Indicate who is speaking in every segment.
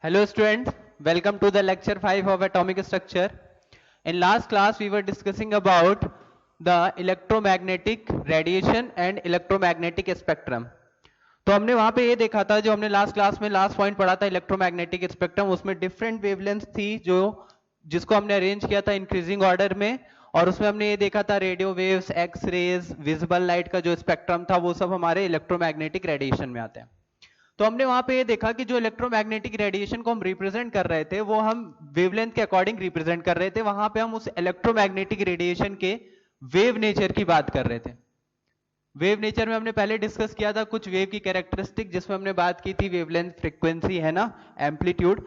Speaker 1: Hello students, welcome to the lecture 5 of atomic structure. In last class we were discussing about the electromagnetic radiation and electromagnetic spectrum. तो हमने वहां पे ये देखा था, जो हमने लास्ट क्लास में लास्ट पॉइंट पढ़ा था इलेक्ट्रोमैग्नेटिक स्पेक्ट्रम, उसमें डिफरेंट वेवलेंथ थी जो जिसको हमने अरेंज किया था इंक्रीजिंग ऑर्डर में, और उसमें हमने ये देखा था radio waves, X rays, visible light का जो स्पेक्ट्रम था वो सब हमारे इलेक्ट्रोमैग्नेटिक रेडिएशन में आते हैं। तो हमने वहां पे ये देखा कि जो इलेक्ट्रोमैग्नेटिक रेडिएशन को हम रिप्रेजेंट कर रहे थे वो हम वेवलेंथ के अकॉर्डिंग रिप्रेजेंट कर रहे थे। वहां पे हम उस इलेक्ट्रोमैग्नेटिक रेडिएशन के वेव नेचर की बात कर रहे थे। वेव नेचर में हमने पहले डिस्कस किया था कुछ वेव की कैरेक्टरिस्टिक, जिसमें हमने बात की थी वेवलेंथ, फ्रीक्वेंसी है ना, एम्पलीट्यूड।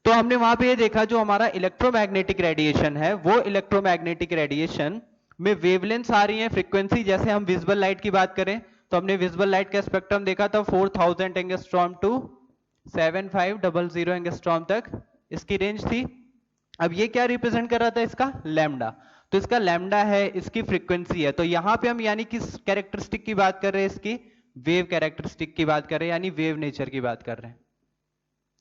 Speaker 1: तो हमने वहां पे ये देखा जो हमारा इलेक्ट्रोमैग्नेटिक रेडिएशन है वो इलेक्ट्रोमैग्नेटिक रेडिएशन में वेवलेंथ आ रही है, फ्रीक्वेंसी, जैसे हम विजिबल लाइट की बात करें तो हमने विजिबल लाइट का स्पेक्ट्रम देखा था 4000 एंगस्ट्रॉम टू 7500 एंगस्ट्रॉम तक इसकी रेंज थी। अब ये क्या रिप्रेजेंट कर रहा था, इसका लैम्डा। तो इसका लैम्डा है, इसकी फ्रीक्वेंसी है। तो यहां पे हम यानी किस कैरेक्टरिस्टिक की बात कर रहे हैं, इसकी वेव कैरेक्टरिस्टिक की बात कर रहे हैं, यानी वेव नेचर की बात कर रहे हैं।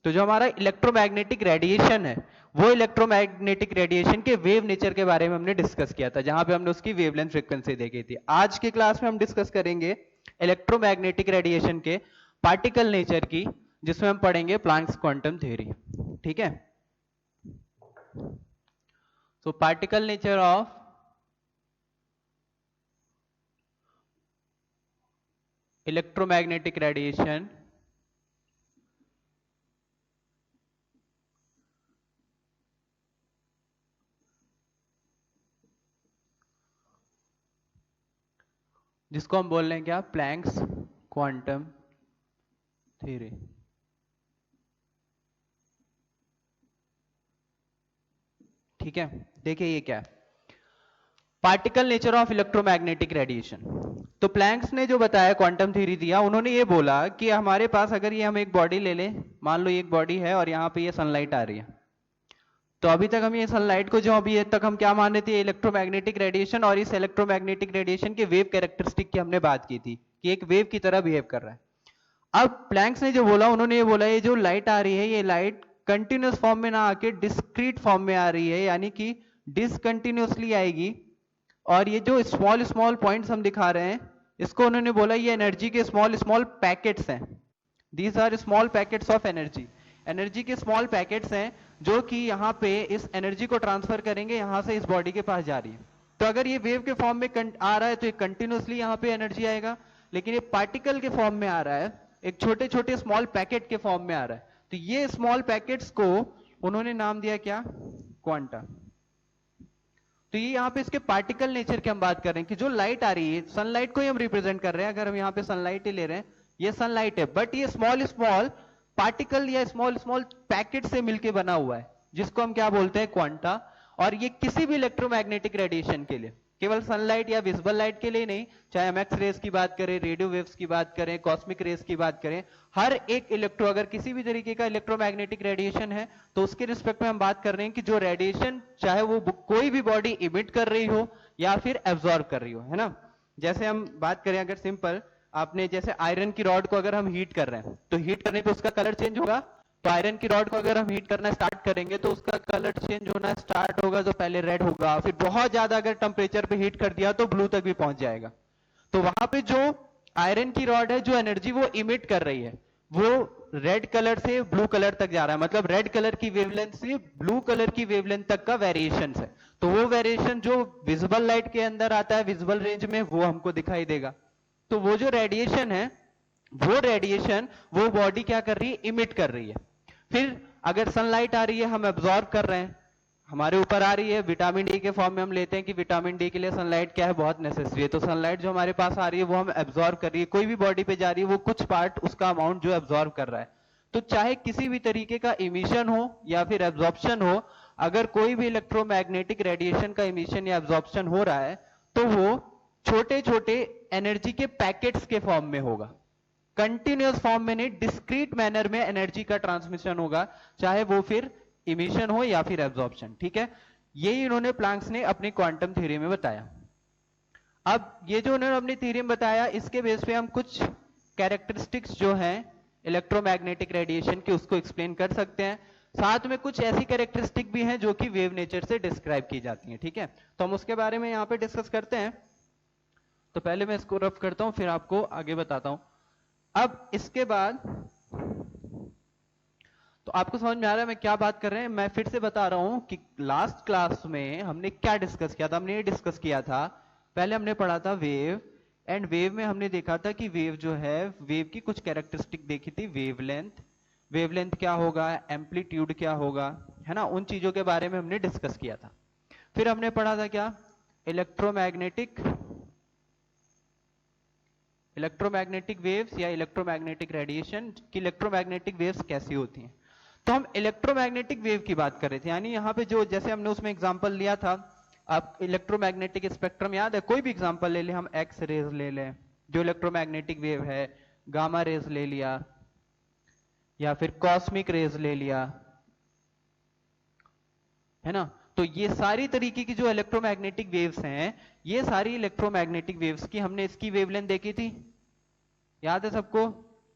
Speaker 1: तो जो हमारा इलेक्ट्रोमैग्नेटिक रेडिएशन है वो इलेक्ट्रोमैग्नेटिक रेडिएशन के वेव नेचर के बारे में हमने डिस्कस किया था, जहां पे हमने उसकी वेवलेंथ फ्रीक्वेंसी देखी थी। आज के क्लास में हम डिस्कस करेंगे इलेक्ट्रोमैग्नेटिक रेडिएशन के पार्टिकल नेचर की, जिसमें हम पढ़ेंगे प्लैंक्स क्वांटम थ्योरी। ठीक है, so particle nature of electromagnetic radiation जिसको हम बोल रहे हैं क्या, प्लैंक्स क्वांटम थ्योरी। ठीक है, देखिए ये क्या है, particle nature of electromagnetic radiation. तो प्लैंक्स ने जो बताया, क्वांटम थ्योरी दिया, उन्होंने ये बोला कि हमारे पास अगर ये हम एक बॉडी ले लें, मान लो ये एक बॉडी है और यहाँ पे ये सनलाइट आ रही है। तो अभी तक हम ये सनलाइट को जो अभी तक हम क्या मान रहे थे, इलेक्ट्रोमैग्नेटिक रेडिएशन, और इस इलेक्ट्रोमैग्नेटिक रेडिएशन के वेव कैरेक्टरिस्टिक की हमने बात की थी कि एक वेव की तरह बिहेव कर रहा है। अब प्लैंक्स ने जो बोला, उन्होंने ये बोला ये जो लाइट आ रही है ये लाइट कंटिन्यूस फॉर्म में ना आके डिस्क्रीट फॉर्म में आ रही है, यानी कि डिसकंटिन्यूसली आएगी। और ये जो स्मॉल स्मॉल पॉइंट्स हम दिखा रहे हैं, इसको उन्होंने बोला ये एनर्जी के स्मॉल स्मॉल पैकेट्स हैं। These are small packets of energy. Energy के स्मॉल पैकेट्स हैं जो कि यहाँ पे इस एनर्जी को ट्रांसफर करेंगे, यहाँ से इस बॉडी के पास जा रही है। तो अगर ये वेव के फॉर्म में आ रहा है तो ये कंटिन्यूसली यहाँ पे एनर्जी आएगा, लेकिन ये पार्टिकल के फॉर्म में आ रहा है, एक छोटे छोटे स्मॉल पैकेट के फॉर्म में आ रहा है। तो ये स्मॉल पैकेट्स को उन्होंने नाम दिया क्या, क्वांटा। तो ये यहाँ पे इसके पार्टिकल नेचर की हम बात कर रहे हैं कि जो लाइट आ रही है, सनलाइट को ही हम रिप्रेजेंट कर रहे हैं। अगर हम यहाँ पे सनलाइट ही ले रहे हैं, ये सनलाइट है, बट ये स्मॉल स्मॉल पार्टिकल या स्मॉल स्मॉल पैकेट से मिलके बना हुआ है, जिसको हम क्या बोलते हैं, क्वांटा। और ये किसी भी इलेक्ट्रोमैग्नेटिक रेडिएशन के लिए, केवल सनलाइट या विजिबल लाइट के लिए नहीं, चाहे हम एक्स रेज की बात करें, रेडियो वेव्स की बात करें, कॉस्मिक रेज की बात करें, हर एक अगर किसी भी तरीके का इलेक्ट्रोमैग्नेटिक रेडिएशन है तो उसके रिस्पेक्ट में हम बात कर रहे हैं कि जो रेडिएशन चाहे वो कोई भी बॉडी इमिट कर रही हो या फिर एब्जॉर्ब कर रही हो, है ना। जैसे हम बात करें, अगर सिंपल आपने जैसे आयरन की रॉड को अगर हम हीट कर रहे हैं तो हीट करने पे उसका कलर चेंज होगा। तो आयरन की रॉड को अगर हम हीट करना स्टार्ट करेंगे तो उसका कलर चेंज होना स्टार्ट होगा, जो पहले रेड होगा, फिर बहुत ज्यादा अगर टेम्परेचर पे हीट कर दिया तो ब्लू तक भी पहुंच जाएगा। तो वहां पे जो आयरन की रॉड है, जो एनर्जी वो इमिट कर रही है, वो रेड कलर से ब्लू कलर तक जा रहा है, मतलब रेड कलर की वेवलेंथ से ब्लू कलर की वेवलेंथ तक का वेरिएशन है। तो वो वेरिएशन जो विजिबल लाइट के अंदर आता है, विजिबल रेंज में, वो हमको दिखाई देगा। तो वो जो रेडिएशन है, वो रेडिएशन वो बॉडी क्या कर रही है, इमिट कर रही है। फिर अगर सनलाइट आ रही है, हम एब्जॉर्ब कर रहे हैं, हमारे ऊपर आ रही है, विटामिन डी के फॉर्म में हम लेते हैं कि विटामिन डी के लिए सनलाइट क्या है, बहुत नेसेसरी है। तो सनलाइट जो हमारे पास आ रही है वो हम एब्जॉर्ब कर रही है, कोई भी बॉडी पे जा रही है वो कुछ पार्ट उसका अमाउंट जो एब्जॉर्ब कर रहा है। तो चाहे किसी भी तरीके का इमिशन हो या फिर एब्जॉर्प्शन हो, अगर कोई भी इलेक्ट्रोमैग्नेटिक रेडिएशन का इमिशन या एब्जॉर्प्शन हो रहा है तो वो छोटे छोटे एनर्जी के पैकेट्स के फॉर्म में होगा, कंटिन्यूअस फॉर्म में नहीं, डिस्क्रीट मैनर में एनर्जी का ट्रांसमिशन होगा, चाहे वो फिर इमिशन हो या फिर एब्जॉर्प्शन। ठीक है, यही इन्होंने प्लैंक्स ने अपनी क्वांटम थ्योरी में बताया। अब ये जो उन्होंने अपनी थ्योरी में बताया, इसके बेस पे हम कुछ कैरेक्टरिस्टिक्स जो हैं इलेक्ट्रोमैग्नेटिक रेडिएशन की, उसको एक्सप्लेन कर सकते हैं। साथ में कुछ ऐसी कैरेक्टरिस्टिक भी हैं जो कि वेव नेचर से डिस्क्राइब की जाती हैं, ठीक है। तो हम उसके बारे में यहाँ पे डिस्कस करते हैं। तो पहले मैं इसको रफ करता हूं, फिर आपको आगे बताता हूं। अब इसके बाद तो आपको समझ में आ रहा है मैं क्या बात कर रहे हैं। मैं फिर से बता रहा हूं कि लास्ट क्लास में हमने क्या डिस्कस किया था। हमने ये डिस्कस किया था, पहले हमने पढ़ा था वेव, एंड वेव में हमने देखा था कि वेव जो है, वेव की कुछ कैरेक्टरिस्टिक देखी थी। वेवलेंथ, वेवलेंथ क्या होगा, एम्पलीट्यूड क्या होगा, है ना, उन चीजों के बारे में हमने डिस्कस किया था। फिर हमने पढ़ा था क्या, इलेक्ट्रोमैग्नेटिक वेव्स या इलेक्ट्रोमैग्नेटिक रेडिएशन की इलेक्ट्रोमैग्नेटिक वेव्स कैसी होती हैं। तो हम इलेक्ट्रोमैग्नेटिक वेव की बात कर रहे थे, यानी यहाँ पे जो जैसे हमने उसमें एग्जांपल लिया था, आप इलेक्ट्रोमैग्नेटिक स्पेक्ट्रम याद है, कोई भी एग्जांपल ले लें, हम एक्स रेज ले लें जो इलेक्ट्रोमैग्नेटिक वेव है, गामा रेज ले लिया, या फिर कॉस्मिक रेज ले लिया, है ना। तो ये सारी तरीके की जो इलेक्ट्रोमैग्नेटिक वेव्स हैं, ये सारी इलेक्ट्रोमैग्नेटिक वेव्स की हमने इसकी वेवलेंथ देखी थी, याद है सबको।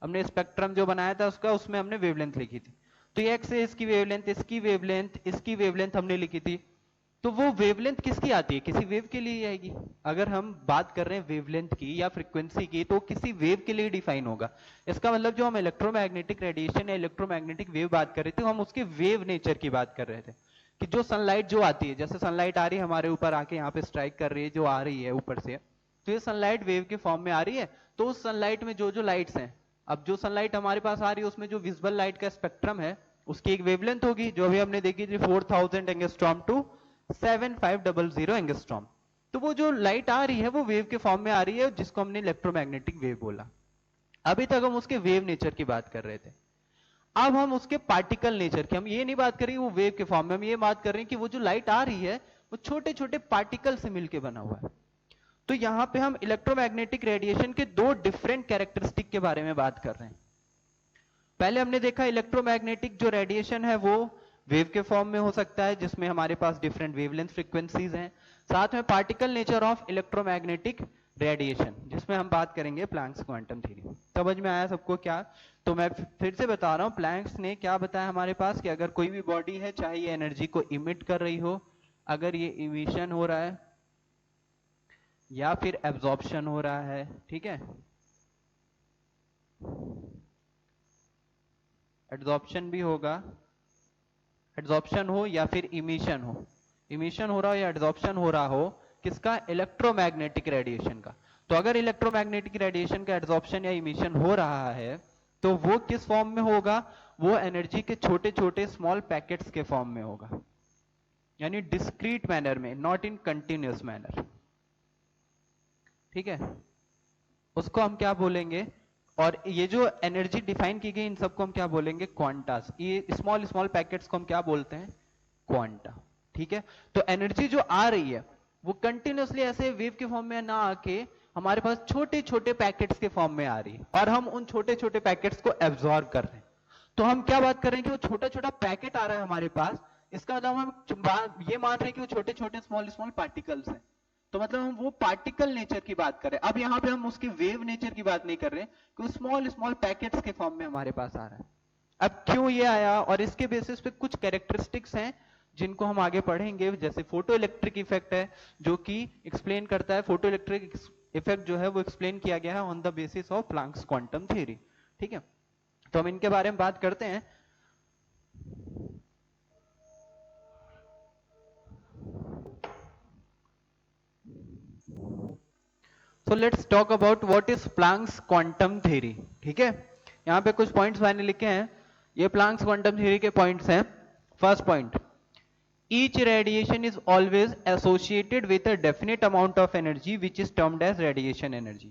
Speaker 1: हमने स्पेक्ट्रम जो बनाया था उसका, उसमें हमने वेवलेंथ लिखी थी। तो ये एक्स है, इसकी वेवलेंथ, इसकी वेवलेंथ, इसकी वेवलेंथ हमने लिखी थी। तो वो वेवलेंथ किसकी आती है, किसी वेव के लिए आएगी। अगर हम बात कर रहे हैं वेवलेंथ की या फ्रीक्वेंसी की, तो किसी वेव के लिए डिफाइन होगा। इसका मतलब जो हम इलेक्ट्रोमैग्नेटिक रेडिएशन या इलेक्ट्रोमैग्नेटिक वेव बात कर रहे थे, हम उसके वेव नेचर की बात कर रहे थे, कि जो सनलाइट जो आती है, जैसे सनलाइट आ रही है हमारे ऊपर आके यहाँ पे स्ट्राइक कर रही है, जो आ रही है ऊपर से, तो ये सनलाइट वेव के फॉर्म में आ रही है। तो उस सनलाइट में जो जो लाइट्स हैं, अब जो सनलाइट हमारे पास आ रही है उसमें जो विजिबल लाइट का स्पेक्ट्रम है, उसकी एक वेवलेंथ होगी, जो अभी हमने देखी थी 4000 एंगस्ट्रॉम टू 7500 एंगस्ट्रॉम। तो वो जो लाइट आ रही है वो वेव के फॉर्म में आ रही है, जिसको हमने इलेक्ट्रोमैग्नेटिक वेव बोला। अभी तक हम उसके वेव नेचर की बात कर रहे थे। अब हम उसके पार्टिकल नेचर की, हम ये नहीं बात कर रहे वो वेव के फॉर्म में, हम ये बात कर रहे हैं कि वो जो लाइट आ रही है वो छोटे छोटे पार्टिकल से मिलकर बना हुआ है। तो यहां पे हम इलेक्ट्रोमैग्नेटिक रेडिएशन के दो डिफरेंट कैरेक्टरिस्टिक के बारे में बात कर रहे हैं। पहले हमने देखा इलेक्ट्रोमैग्नेटिक जो रेडिएशन है वो वेव के फॉर्म में हो सकता है, जिसमें हमारे पास डिफरेंट वेवलेंथ फ्रीक्वेंसीज हैं। साथ में particle nature of electromagnetic radiation, जिसमें हम बात करेंगे प्लैंक्स क्वांटम थ्योरी। समझ में आया सबको क्या। तो मैं फिर से बता रहा हूं, प्लैंक्स ने क्या बताया हमारे पास, कि अगर कोई भी बॉडी है, चाहे ये एनर्जी को इमिट कर रही हो, अगर ये इमिशन हो रहा है या फिर एब्जॉर्प्शन हो रहा है, ठीक है, एब्जॉर्प्शन भी होगा, एब्जॉर्प्शन हो या फिर इमिशन हो, इमिशन हो रहा हो या एब्जॉर्प्शन हो रहा हो, किसका, इलेक्ट्रोमैग्नेटिक रेडिएशन का। तो अगर इलेक्ट्रोमैग्नेटिक रेडिएशन का एब्जॉर्प्शन या इमिशन हो रहा है, तो वो किस फॉर्म में होगा, वो एनर्जी के छोटे छोटे स्मॉल पैकेट्स के फॉर्म में होगा, यानी डिस्क्रीट मैनर में, नॉट इन कंटिन्यूअस मैनर, ठीक है। उसको हम क्या बोलेंगे, और ये जो एनर्जी डिफाइन की गई इन सबको हम क्या बोलेंगे, क्वांटास। ये स्मॉल स्मॉल पैकेट्स को हम क्या बोलते हैं, क्वांटा, ठीक है। तो एनर्जी जो आ रही है वो कंटिन्यूअसली ऐसे वेव के फॉर्म में ना आके हमारे पास छोटे छोटे पैकेट्स के फॉर्म में आ रही है, और हम उन छोटे छोटे पैकेट्स को एब्जॉर्ब कर रहे हैं। तो हम क्या बात कर रहे हैं कि वो छोटा छोटा पैकेट आ रहा है हमारे पास, इसका मतलब हम ये मान रहे हैं कि वो छोटे छोटे स्मॉल स्मॉल पार्टिकल्स हैं। तो मतलब हम वो पार्टिकल नेचर की बात कर रहे हैं। अब यहाँ पे हम उसके वेव नेचर की बात नहीं कर रहे कि वो स्मॉल स्मॉल पैकेट्स के फॉर्म में हमारे पास आ रहा है। अब क्यों ये आया, और इसके बेसिस पे कुछ कैरेक्टरिस्टिक्स हैं जिनको हम आगे पढ़ेंगे, जैसे फोटो इलेक्ट्रिक इफेक्ट है जो कि एक्सप्लेन करता है, फोटो इलेक्ट्रिक इफेक्ट जो है वो एक्सप्लेन किया गया है on the basis of Planck's quantum theory, ठीक है। तो हम इनके बारे में बात करते हैं। So let's talk about what is Planck's quantum theory, ठीक है। यहाँ पे कुछ पॉइंट्स मैंने लिखे हैं, ये प्लैंक्स क्वांटम थ्योरी के पॉइंट्स हैं। First point, each radiation is always associated with a definite amount of energy which is termed as radiation energy।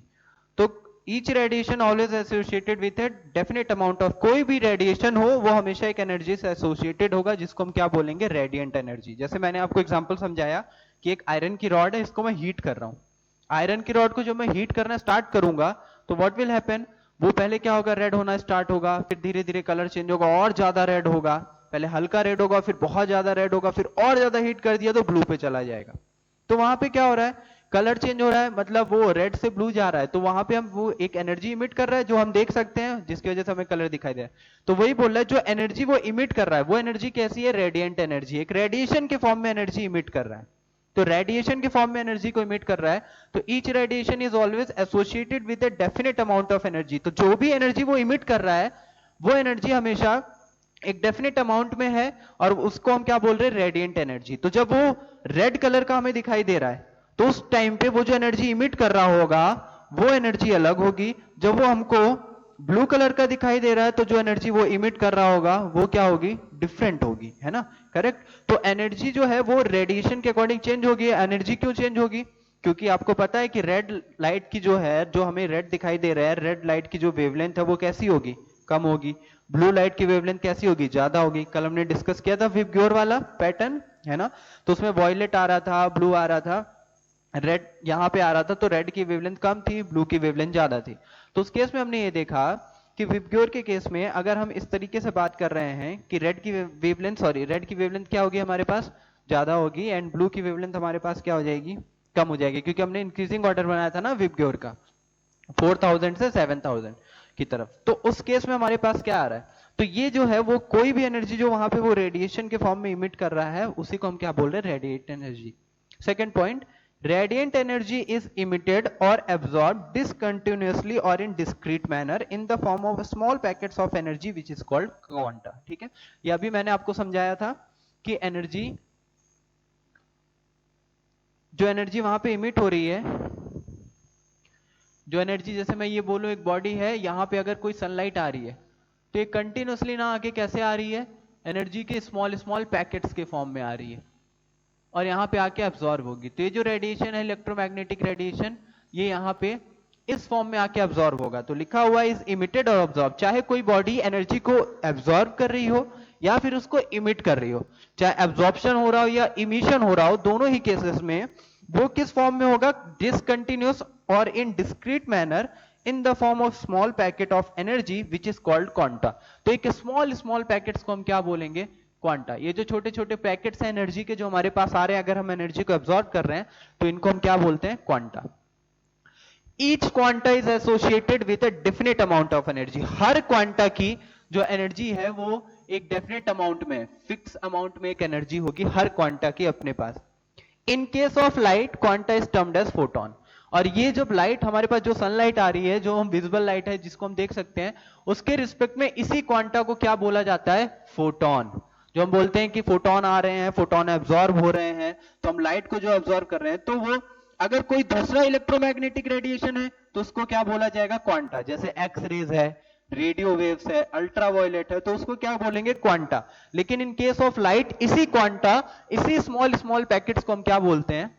Speaker 1: तो each radiation always associated with a definite amount of, कोई भी radiation हो वो हमेशा एक energy से associated होगा, जिसको हम क्या बोलेंगे, रेडिएंट एनर्जी। जैसे मैंने आपको एग्जांपल समझाया कि एक आयरन की रॉड है, इसको मैं हीट कर रहा हूं। आयरन की रॉड को जब मैं हीट करना स्टार्ट करूंगा तो व्हाट विल हैपन, वो पहले क्या होगा, रेड होना स्टार्ट होगा, फिर धीरे धीरे कलर चेंज होगा और ज्यादा रेड होगा, पहले हल्का रेड होगा, फिर बहुत ज्यादा रेड होगा, फिर और ज्यादा हीट कर दिया तो ब्लू पे चला जाएगा। तो वहां पे क्या हो रहा है, कलर चेंज हो रहा है मतलब वो रेड से ब्लू जा रहा है, तो वहां पे हम वो एक एनर्जी इमिट कर रहा है जो हम देख सकते हैं, जिसकी वजह से हमें कलर दिखाई दे रहा है। तो वही बोल रहा है जो एनर्जी वो इमिट कर रहा है वो एनर्जी कैसी है, रेडिएंट एनर्जी, एक रेडिएशन के फॉर्म में एनर्जी इमिट कर रहा है। तो रेडिएशन के फॉर्म में एनर्जी को इमिट कर रहा है, तो each radiation is always associated with a definite amount of energy. तो जो भी एनर्जी वो इमिट कर रहा है वो एनर्जी हमेशा एक डेफिनेट अमाउंट में है, और उसको हम क्या बोल रहे हैं, रेडिएंट एनर्जी। तो जब वो रेड कलर का हमें दिखाई दे रहा है तो उस टाइम पे वो जो एनर्जी इमिट कर रहा होगा वो एनर्जी अलग होगी। जब वो हमको ब्लू कलर का दिखाई दे रहा है तो जो एनर्जी वो इमिट कर रहा होगा वो क्या होगी, डिफरेंट होगी, है ना, करेक्ट। तो एनर्जी जो है वो रेडिएशन के अकॉर्डिंग चेंज होगी। एनर्जी क्यों चेंज होगी, क्योंकि आपको पता है कि रेड लाइट की जो है, जो हमें रेड दिखाई दे रहा है, रेड लाइट की जो वेवलेंथ है वो कैसी होगी, कम होगी। ब्लू लाइट की वेवलेंथ कैसी होगी, ज्यादा होगी। कल हमने डिस्कस किया था विबग्योर वाला पैटर्न, है ना। तो उसमें वॉयलेट आ रहा था, ब्लू आ रहा था, रेड यहां पे आ रहा था, तो रेड की वेवलेंथ कम थी, ब्लू की वेवलेंथ ज्यादा थी। तो उस केस में हमने ये देखा कि विबग्योर के केस में अगर हम इस तरीके से बात कर रहे हैं कि रेड की वेवलेंथ, सॉरी रेड की वेवलेंथ क्या होगी हमारे पास, ज्यादा होगी, एंड ब्लू की वेवलेंथ हमारे पास क्या हो जाएगी, कम हो जाएगी, क्योंकि हमने इंक्रीजिंग ऑर्डर बनाया था ना विबग्योर का 4000 से 7000 की तरफ। तो उस केस में हमारे पास क्या आ रहा है, तो ये जो है वो कोई भी एनर्जी जो वहां पे वो रेडिएशन के फॉर्म में इमिट कर रहा है उसी को हम क्या बोल रहे हैं, radiate energy. Second point, radiant energy is emitted or absorbed discontinuously or in discrete manner in the form of small packets of energy which is called quanta। ठीक है, ये अभी मैंने आपको समझाया था कि एनर्जी, जो एनर्जी वहां पे इमिट हो रही है, जो एनर्जी, जैसे मैं ये बोलूं एक बॉडी है, यहां पे अगर कोई सनलाइट आ रही है तो ये कंटिन्यूसली ना आके कैसे आ रही है, एनर्जी के स्मॉल स्मॉल पैकेट्स के फॉर्म में आ रही है और यहाँ पे आके अब्सॉर्ब होगी। तो ये जो रेडिएशन है इलेक्ट्रोमैग्नेटिक रेडिएशन, ये यहाँ पे इस फॉर्म में आके अब्सॉर्ब होगा। तो लिखा हुआ है इज इमिटेड और अब्सॉर्ब, चाहे कोई बॉडी एनर्जी को अब्सॉर्ब कर रही हो या फिर उसको इमिट कर रही हो, चाहे एब्सॉर्प्शन हो रहा हो या इमिशन हो रहा हो, दोनों ही केसेस में वो किस फॉर्म में होगा, डिसकंटिन्यूअस और इन discrete manner in the form of small packet of energy which is called quanta. तो एक स्मॉल स्मॉल पैकेट्स को हम क्या बोलेंगे, क्वांटा। ये जो छोटे छोटे पैकेट्स हैं एनर्जी के जो हमारे पास आ रहे हैं, अगर हम एनर्जी को एब्सॉर्ब कर रहे हैं तो इनको हम क्या बोलते हैं, quanta. Each quanta is associated with a definite amount of energy. हर क्वांटा की जो एनर्जी है वो एक डेफिनेट अमाउंट में, फिक्स अमाउंट में एक एनर्जी होगी हर क्वांटा की अपने पास। In case of light quanta is termed as photon. और ये जब लाइट हमारे पास जो सनलाइट आ रही है, जो हम विजिबल लाइट है जिसको हम देख सकते हैं, उसके रिस्पेक्ट में इसी क्वांटा को क्या बोला जाता है, फोटोन। जो हम बोलते हैं कि फोटोन आ रहे हैं, फोटोन एब्जॉर्ब हो रहे हैं, तो हम लाइट को जो एब्जॉर्ब कर रहे हैं, तो वो अगर कोई दूसरा इलेक्ट्रोमैग्नेटिक रेडिएशन है तो उसको क्या बोला जाएगा, क्वांटा। जैसे एक्स रेज है, रेडियो वेव्स है, अल्ट्रावायलेट है, तो उसको क्या बोलेंगे, क्वांटा। लेकिन इन केस ऑफ लाइट इसी क्वांटा, इसी स्मॉल स्मॉल पैकेट्स को हम क्या बोलते हैं,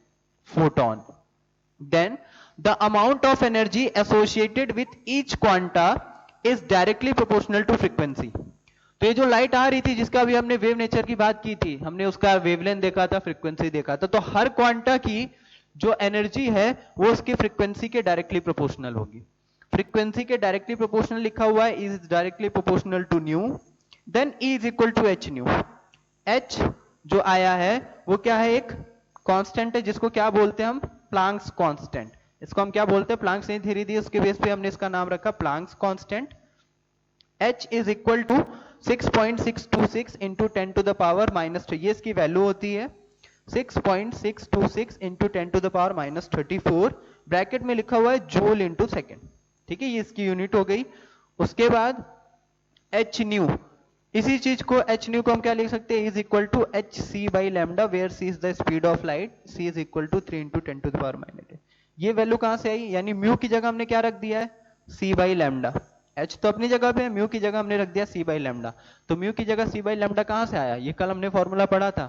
Speaker 1: photon. Then the amount of energy associated with each quanta is directly proportional to frequency. तो ये जो लाइट आ रही थी जिसका अभी हमने वेव नेचर की बात की थी, हमने उसका वेवलेंथ देखा था, फ्रीक्वेंसी देखा था, तो हर क्वांटा की जो एनर्जी है वो उसकी फ्रीक्वेंसी के डायरेक्टली प्रोपोर्शनल होगी। फ्रीक्वेंसी के डायरेक्टली प्रोपोर्शनल लिखा हुआ है, is directly proportional to nu, then E is equal to H nu. H जो आया है वो क्या है, एक कांस्टेंट है जिसको क्या बोलते हैं हम, प्लांक्स कांस्टेंट। इसको हम क्या बोलते हैं, प्लांक्स ने थ्योरी दी, उसके बेस पे हमने इसका नाम रखा Planck's constant. h is equal to 6.626 into 10 to the power -3, ये इसकी वैल्यू होती है 6.626 into 10 to the power -34, bracket में लिखा हुआ है जूल इंटू सेकेंड। ठीक है, ये इसकी यूनिट हो गई। उसके बाद h न्यू, इसी चीज को h न्यू को हम क्या लिख सकते हैं, is equal to H C by lambda, where C is the speed of light, c is equal to 3 into 10 to the power -8। ये वैल्यू कहां से आई, यानी म्यू की जगह हमने क्या रख दिया है, c बाई लैम्डा। h तो अपनी जगह पे है, म्यू की जगह हमने रख दिया c बाई लैम्डा। तो म्यू की जगह c बाई लैम्डा कहां से आया, ये कल हमने फॉर्मूला पढ़ा था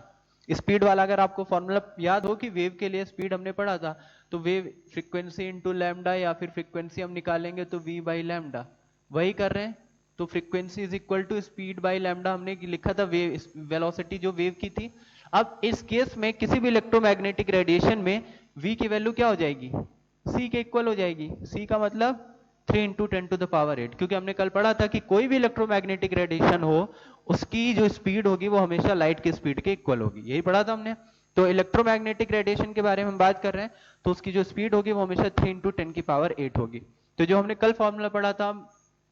Speaker 1: स्पीड वाला। अगर आपको फॉर्मूला याद हो कि वेव के लिए स्पीड हमने पढ़ा था, तो वेव फ्रीक्वेंसी इंटू लैम्डा, या फिर फ्रीक्वेंसी हम निकालेंगे तो v बाई लैम्डा, वही कर रहे हैं। तो frequency is equal to speed by lambda हमने लिखा था, वेव वेलोसिटी जो वेव की थी। अब इस केस में किसी भी इलेक्ट्रोमैग्नेटिक रेडिएशन में v की वैल्यू क्या हो जाएगी, c के इक्वल हो जाएगी। c का मतलब 3 इंटू 10 टू द पावर 8, क्योंकि हमने कल पढ़ा था कि कोई भी इलेक्ट्रोमैग्नेटिक रेडिएशन हो उसकी जो स्पीड होगी वो हमेशा लाइट की स्पीड के इक्वल होगी, यही पढ़ा था हमने। तो इलेक्ट्रोमैग्नेटिक रेडिएशन के बारे में हम बात कर रहे हैं, तो उसकी जो स्पीड होगी वो हमेशा 3 × 10⁸ होगी। तो जो हमने कल फॉर्मूला पढ़ा था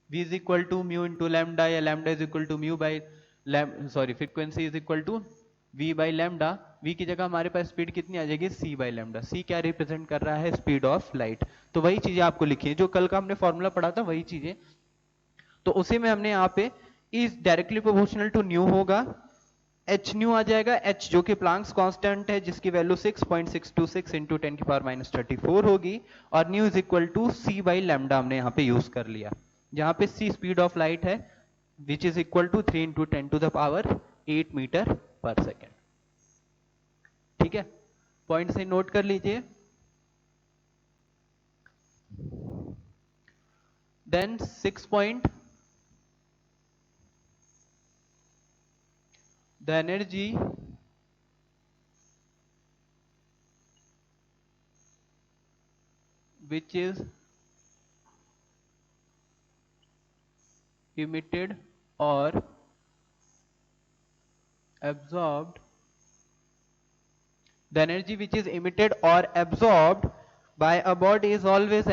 Speaker 1: v is equal to mu into lambda, या lambda is equal to mu by frequency is equal to v by lambda, v की जगह हमारे पास स्पीड कितनी आ जाएगी c बाई लैम्डा। c क्या रिप्रेजेंट कर रहा है, स्पीड ऑफ लाइट। तो वही चीजें आपको लिखी है जो कल का हमने फॉर्मूला पढ़ा था, वही चीजें। तो उसी में हमने यहाँ पे is directly proportional to nu होगा, h न्यू आ जाएगा, h जो कि प्लांक्स कांस्टेंट है जिसकी वैल्यू 6.626 इंटू 10⁻34 होगी, और nu is equal to c by lambda हमने यहाँ पे यूज कर लिया, जहाँ पे c स्पीड ऑफ लाइट है which is equal to 3 × 10⁸ metre per second. ठीक है, पॉइंट से नोट कर लीजिए। Then 6 point, the energy which is emitted or absorbed, the energy which is emitted or absorbed by a body is always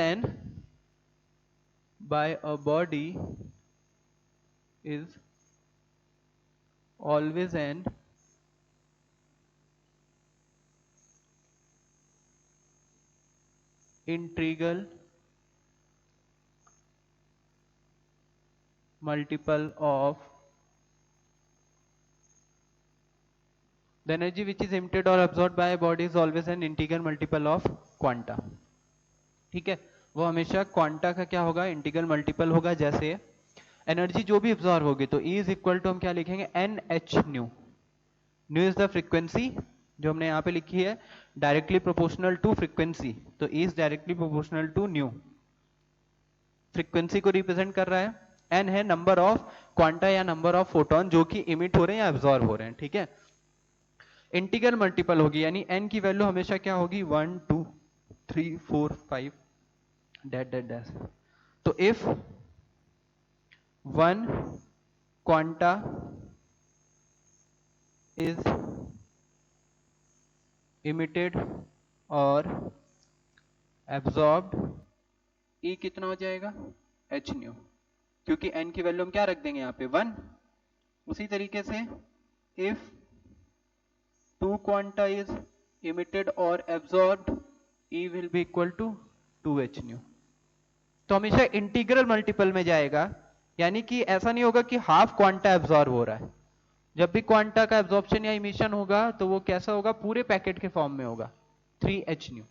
Speaker 1: an integral multiple of the energy which is emitted or absorbed by a body is always an integral multiple of quanta। ठीक है, वो हमेशा quanta का क्या होगा, integral multiple होगा। जैसे energy जो भी एब्जॉर्ब होगी तो E इज इक्वल टू हम क्या लिखेंगे, NH nu. Nu is the frequency जो हमने यहाँ पे लिखी है, डायरेक्टली प्रोपोर्शनल टू फ्रीक्वेंसी, तो E is directly proportional to nu. Frequency को रिप्रेजेंट कर रहा है, N है नंबर ऑफ क्वांटा या नंबर ऑफ फोटोन जो कि इमिट हो रहे हैं या एब्जॉर्ब हो रहे हैं। ठीक है, इंटीग्रल मल्टीपल होगी, यानी N की वैल्यू हमेशा क्या होगी, 1 2 3 4 5 डैश। तो इफ 1 क्वांटा इज इमिटेड और एब्जॉर्ब्ड, E कितना हो जाएगा, h न्यू, क्योंकि n की वैल्यू हम क्या रख देंगे यहाँ पे 1। उसी तरीके से इफ 2 क्वांटा इज इमिटेड और absorbed, E will be equal to 2h nu. तो हमेशा इंटीग्रल मल्टीपल में जाएगा, यानी कि ऐसा नहीं होगा कि हाफ क्वांटा एब्जॉर्ब हो रहा है। जब भी क्वांटा का एब्जॉर्प्शन या इमिशन होगा तो वो कैसा होगा, पूरे पैकेट के फॉर्म में होगा, 3h न्यू।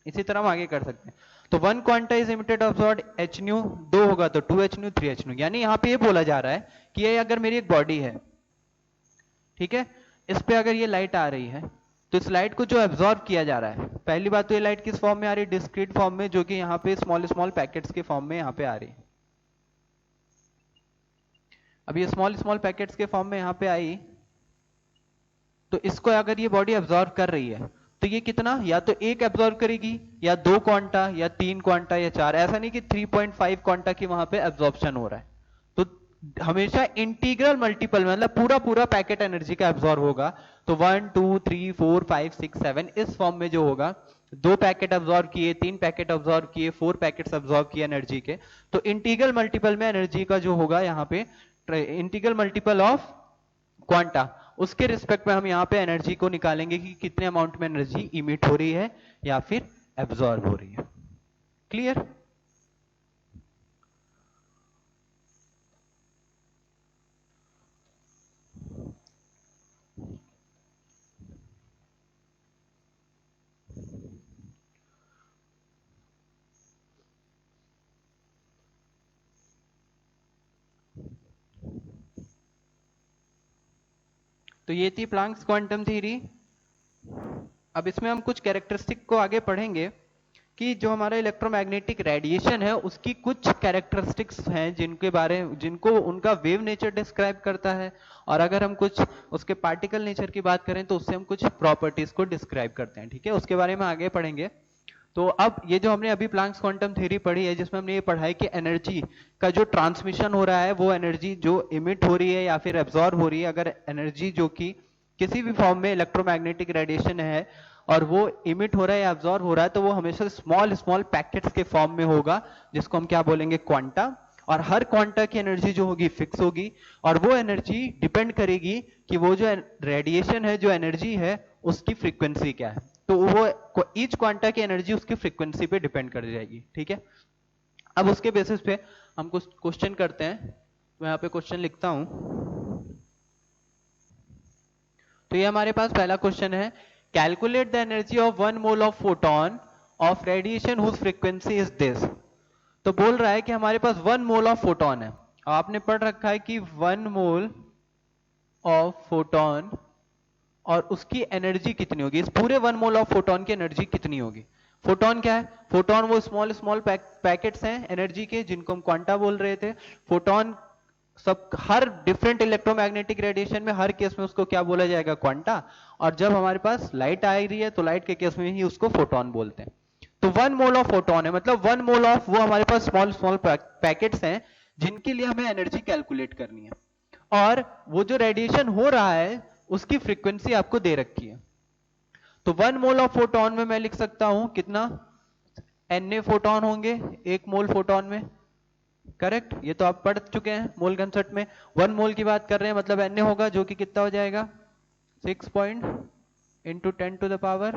Speaker 1: इसी तरह हम आगे कर सकते हैं। तो 1 quanta is emitted absorbed, h nu, 2 होगा तो 2h न्यू 3h न्यू। यानी यहाँ पे ये बोला जा रहा है कि ये अगर मेरी एक बॉडी है, ठीक है, इस पे अगर ये लाइट आ रही है तो इस लाइट को जो एब्जॉर्ब किया जा रहा है, पहली बात तो ये लाइट किस फॉर्म में आ रही है, डिस्क्रीट फॉर्म में, जो कि यहाँ पे स्मॉल स्मॉल पैकेट्स के फॉर्म में यहाँ पे आ रही है। अब ये स्मॉल स्मॉल पैकेट्स के फॉर्म में यहाँ पे आई, तो इसको अगर ये बॉडी एब्जॉर्ब कर रही है तो ये कितना, या तो एक एब्जॉर्ब करेगी, या 2 क्वांटा, या 3 क्वांटा, या 4। ऐसा नहीं कि 3.5 क्वांटा की वहां पे एब्जॉर्प्शन हो रहा है। तो हमेशा इंटीग्रल मल्टीपल में, मतलब पूरा पूरा पैकेट एनर्जी का एब्जॉर्ब होगा। तो 1 2 3 4 5 6 7 इस फॉर्म में जो होगा, 2 पैकेट एब्जॉर्ब किए, 3 पैकेट एब्जॉर्ब किए, 4 पैकेट्स एब्जॉर्ब किए एनर्जी के, तो इंटीग्रल मल्टीपल में एनर्जी का जो होगा यहाँ पे इंटीग्रल मल्टीपल ऑफ क्वांटा, उसके रिस्पेक्ट में हम यहाँ पे एनर्जी को निकालेंगे कि कितने अमाउंट में एनर्जी इमिट हो रही है या फिर एब्जॉर्ब हो रही है। क्लियर? तो ये थी प्लैंक्स क्वांटम थ्योरी। अब इसमें हम कुछ कैरेक्टरिस्टिक को आगे पढ़ेंगे कि जो हमारा इलेक्ट्रोमैग्नेटिक रेडिएशन है उसकी कुछ कैरेक्टरिस्टिक्स हैं जिनको उनका वेव नेचर डिस्क्राइब करता है, और अगर हम कुछ उसके पार्टिकल नेचर की बात करें तो उससे हम कुछ प्रॉपर्टीज को डिस्क्राइब करते हैं। ठीक है, उसके बारे में आगे पढ़ेंगे। तो अब ये जो हमने अभी प्लैंक्स क्वांटम थ्योरी पढ़ी है, जिसमें हमने ये पढ़ा है कि एनर्जी का जो ट्रांसमिशन हो रहा है, वो एनर्जी जो इमिट हो रही है या फिर एब्जॉर्ब हो रही है, अगर एनर्जी जो कि किसी भी फॉर्म में इलेक्ट्रोमैग्नेटिक रेडिएशन है और वो इमिट हो रहा है या एब्जॉर्ब हो रहा है तो वो हमेशा स्मॉल स्मॉल पैकेट्स के फॉर्म में होगा, जिसको हम क्या बोलेंगे, क्वांटा। और हर क्वांटा की एनर्जी जो होगी फिक्स होगी, और वो एनर्जी डिपेंड करेगी कि वो जो रेडिएशन है, जो एनर्जी है, उसकी फ्रीक्वेंसी क्या है। तो वो ईच क्वांटा की एनर्जी उसकी फ्रीक्वेंसी पे डिपेंड कर जाएगी, ठीक है। अब उसके बेसिस पे हम कुछ क्वेश्चन करते हैं। मैं यहाँ पे क्वेश्चन लिखता हूं। तो ये हमारे पास पहला क्वेश्चन है, calculate the energy of 1 mole of photon of radiation whose frequency is this. तो बोल रहा है कि हमारे पास 1 मोल ऑफ फोटोन है। आपने पढ़ रखा है कि 1 मोल ऑफ फोटोन और उसकी एनर्जी कितनी होगी, इस पूरे 1 मोल ऑफ फोटोन की एनर्जी कितनी होगी। फोटोन क्या है, फोटोन वो स्मॉल स्मॉल पैकेट्स हैं एनर्जी के, जिनको हम क्वांटा बोल रहे थे। फोटोन सब हर डिफरेंट इलेक्ट्रोमैग्नेटिक रेडिएशन में हर केस में उसको क्या बोला जाएगा, क्वांटा। और जब हमारे पास लाइट आ रही है तो लाइट के केस में ही उसको फोटोन बोलते हैं। तो 1 मोल ऑफ फोटोन है, मतलब 1 मोल ऑफ वो हमारे पास स्मॉल स्मॉल पैकेट्स हैं जिनके लिए हमें एनर्जी कैलकुलेट करनी है। और वो जो रेडिएशन हो रहा है उसकी फ्रीक्वेंसी आपको दे रखी है। तो 1 मोल ऑफ फोटोन में मैं लिख सकता हूं कितना, Na फोटोन होंगे 1 मोल फोटोन में, करेक्ट। ये तो आप पढ़ चुके हैं मोल कंसेप्ट में। 1 मोल की बात कर रहे हैं, मतलब Na होगा जो कि कितना हो जाएगा, 6 point into 10 to the power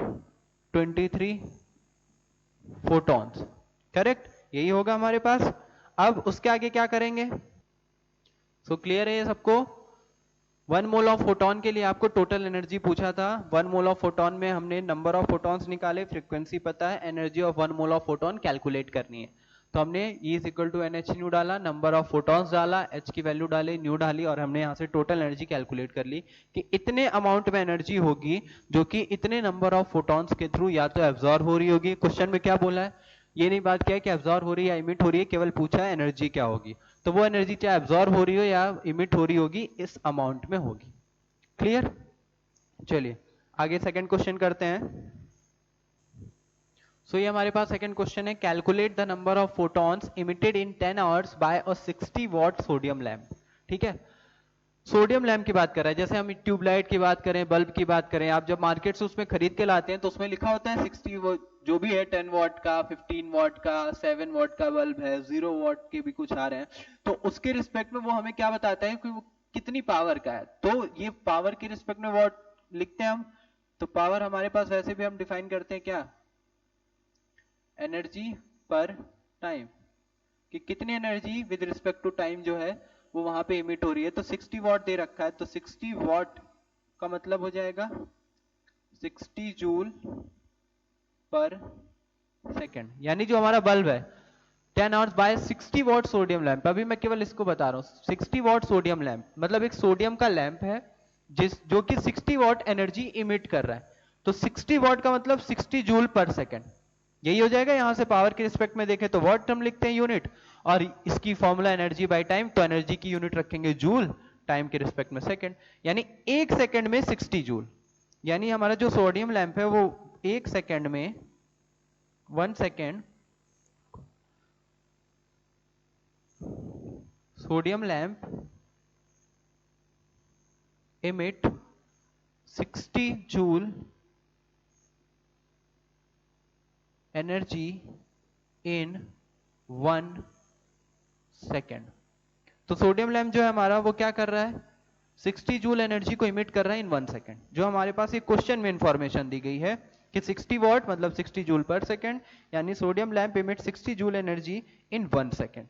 Speaker 1: 23 photons, correct. यही होगा हमारे पास। अब उसके आगे क्या करेंगे, सो क्लियर है ये सबको। 1 मोल ऑफ फोटोन के लिए आपको टोटल एनर्जी पूछा था। 1 मोल ऑफ फोटोन में हमने नंबर ऑफ फोटॉन्स निकाले, फ्रीक्वेंसी पता है, energy of 1 mole of photon calculate करनी है। तो हमने E is equal to NH nu डाला, नंबर ऑफ फोटॉन्स डाला, H की वैल्यू डाली, न्यू डाली, और हमने यहाँ से टोटल एनर्जी कैलकुलेट कर ली कि इतने अमाउंट में एनर्जी होगी जो कि इतने नंबर ऑफ फोटॉन्स के थ्रू या तो एब्जॉर्ब हो रही होगी। क्वेश्चन में क्या बोला है, ये नहीं बात क्या है कि एब्जॉर्ब हो रही है या इमिट हो रही है, केवल पूछा है एनर्जी क्या होगी। तो वो एनर्जी चाहे एब्जॉर्ब हो रही हो या इमिट हो रही होगी, इस अमाउंट में होगी। क्लियर। चलिए आगे सेकंड क्वेश्चन करते हैं। सो ये हमारे पास सेकंड क्वेश्चन है, calculate the number of photons emitted in 10 hours bye a 60 what sodium lamp. ठीक है, सोडियम लैंप की बात कर रहा है। जैसे हम ट्यूबलाइट की बात करें, बल्ब की बात करें, आप जब मार्केट से उसमें खरीद के लाते हैं तो उसमें लिखा होता है 60 जो भी है, 10 वॉट का, 15 वॉट का, 7 वॉट का बल्ब है, 0 वॉट के भी कुछ आ रहे हैं। तो उसके रिस्पेक्ट में वो हमें क्या बताता है कि वो कितनी पावर का है। तो ये पावर के रिस्पेक्ट में वॉट लिखते हैं हम। तो पावर हमारे पास वैसे भी हम डिफाइन करते हैं क्या, एनर्जी पर टाइम, कि कितनी energy with respect to time जो है वो वहां पे इमिट हो रही है। तो 60 वॉट दे रखा है, तो 60 वॉट का मतलब हो जाएगा 60 जूल पर सेकेंड, यानी जो हमारा बल्ब है 10 hours bye 60 what sodium lamp. अभी मैं केवल इसको बता रहा हूं, 60 वॉट सोडियम लैंप मतलब एक सोडियम का लैंप है जो कि 60 वॉट एनर्जी इमिट कर रहा है। तो 60 वॉट का मतलब 60 जूल पर सेकेंड, यही हो जाएगा। यहां से पावर के रिस्पेक्ट में देखें तो वॉट हम लिखते हैं यूनिट, और इसकी फॉर्मूला एनर्जी बाय टाइम, तो एनर्जी की यूनिट रखेंगे जूल, टाइम के रिस्पेक्ट में सेकंड, यानी एक सेकंड में 60 जूल। यानी हमारा जो सोडियम लैंप है वो एक सेकंड में 1 second, sodium lamp emit 60 joule energy in 1 second. तो सोडियम लैंप जो है हमारा वो क्या कर रहा है, 60 जूल एनर्जी को इमिट कर रहा है इन 1 सेकेंड। जो हमारे पास एक क्वेश्चन में इंफॉर्मेशन दी गई है कि 60 वॉट मतलब 60 जूल पर सेकेंड, यानी sodium lamp emit 60 joule energy in 1 second.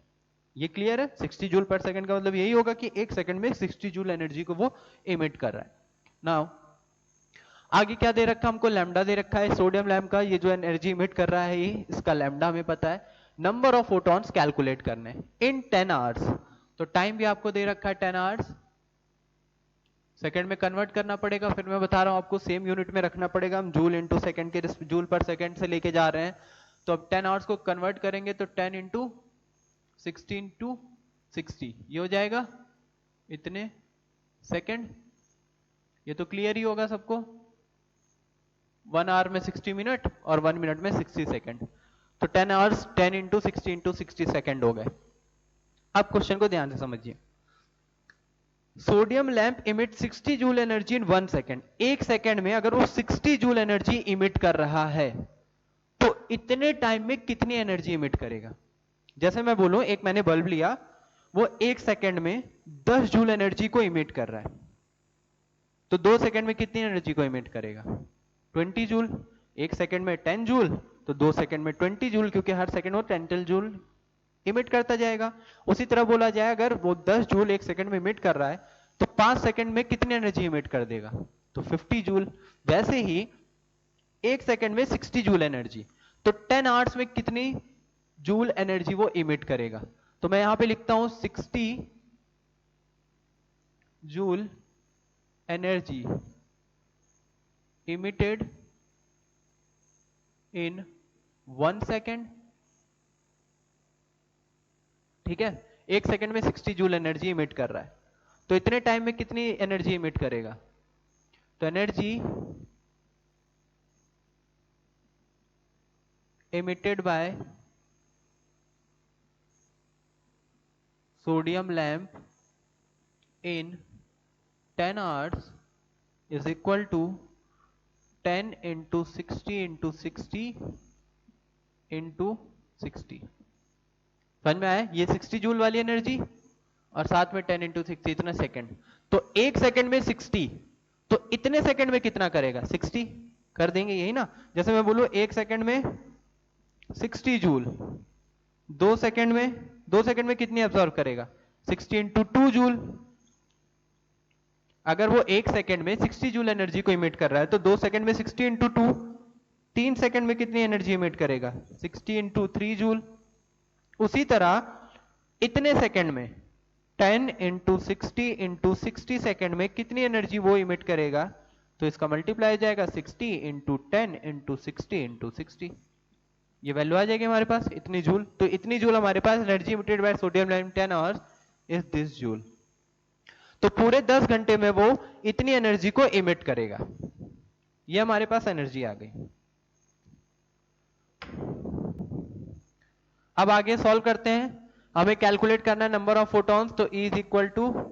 Speaker 1: ये क्लियर है। 60 जूल पर सेकेंड का मतलब यही होगा कि एक सेकेंड में 60 जूल एनर्जी को वो इमिट कर रहा है। नाउ आगे क्या दे रखा है हमको, लैम्डा दे रखा है सोडियम लैंप का। ये जो एनर्जी इमिट कर रहा है ये, इसका लैम्डा हमें पता है। नंबर ऑफ फोटॉन्स कैलकुलेट करने इन 10 आवर्स, तो टाइम भी आपको दे रखा है 10 आवर्स, सेकंड में कन्वर्ट करना पड़ेगा। फिर मैं बता रहा हूं आपको सेम यूनिट में रखना पड़ेगा। हम जूल इंटू सेकंड के जूल पर सेकंड से लेके जा रहे हैं। तो अब 10 आवर्स को कन्वर्ट करेंगे तो 10 इंटू 16 टू 60, ये हो जाएगा इतने सेकंड। ये तो क्लियर ही होगा सबको। 1 आवर में 60 मिनट और 1 मिनट में 60 सेकंड, तो 10 आवर्स 10 इंटू 60 इंटू 60 सेकंड हो गए। अब क्वेश्चन को ध्यान से समझिए। Sodium lamp emit 60 joule energy in 1 second. एक सेकेंड में अगर वो 60 जूल एनर्जी इमिट कर रहा है तो इतने टाइम में कितनी एनर्जी इमिट करेगा? जैसे मैं बोलूं, एक मैंने बल्ब लिया, वो एक सेकेंड में 10 जूल एनर्जी को इमिट कर रहा है, तो 2 सेकेंड में कितनी एनर्जी को इमिट करेगा? 20 जूल। एक सेकेंड में 10 जूल, तो 2 सेकेंड में 20 जूल, क्योंकि हर सेकेंड वो 10 जूल इमिट करता जाएगा। उसी तरह बोला जाए, अगर वो 10 जूल एक सेकेंड में इमिट कर रहा है तो 5 सेकेंड में कितनी एनर्जी इमिट कर देगा? तो 50 जूल। वैसे ही एक सेकेंड में 60 जूल एनर्जी, तो 10 आवर्स में कितनी जूल एनर्जी वो इमिट करेगा? तो मैं यहां पे लिखता हूं 60 joule energy emitted in 1 second. ठीक है, एक सेकेंड में 60 जूल एनर्जी इमिट कर रहा है, तो इतने टाइम में कितनी एनर्जी इमिट करेगा? तो energy emitted by sodium lamp in 10 hours is equal to 10 into 60 into 60 into 60। समझ में आया? ये 60 जूल वाली एनर्जी और साथ में 10 into 60, इतना सेकेंड। तो एक सेकेंड में 60, तो इतने सेकेंड में कितना करेगा? 60 कर देंगे, यही ना? जैसे मैं बोलूं एक सेकेंड में 60 जूल, 2 सेकेंड में कितनी एब्सॉर्ब करेगा? 60 इंटू 2 जूल। अगर वो एक सेकेंड में 60 जूल एनर्जी को इमिट कर रहा है तो 2 सेकेंड में 60 इंटू 2, 3 सेकेंड में कितनी एनर्जी इमिट करेगा? 60 इंटू 3 जूल। उसी तरह इतने सेकेंड में 10 इंटू 60 इंटू 60 सेकेंड में कितनी एनर्जी वो इमिट करेगा? तो इसका मल्टीप्लाई जाएगा 60 इंटू 10 इंटू 60 इंटू 60, ये वैल्यू आ जाएगी हमारे पास, इतनी जूल। तो इतनी जूल हमारे पास energy emitted by sodium lamp 10 hours is this joule. तो पूरे 10 घंटे में वो इतनी एनर्जी को इमिट करेगा। ये हमारे पास एनर्जी आ गई। अब आगे सॉल्व करते हैं। हमें कैलकुलेट करना है नंबर ऑफ फोटॉन्स, तो E is equal to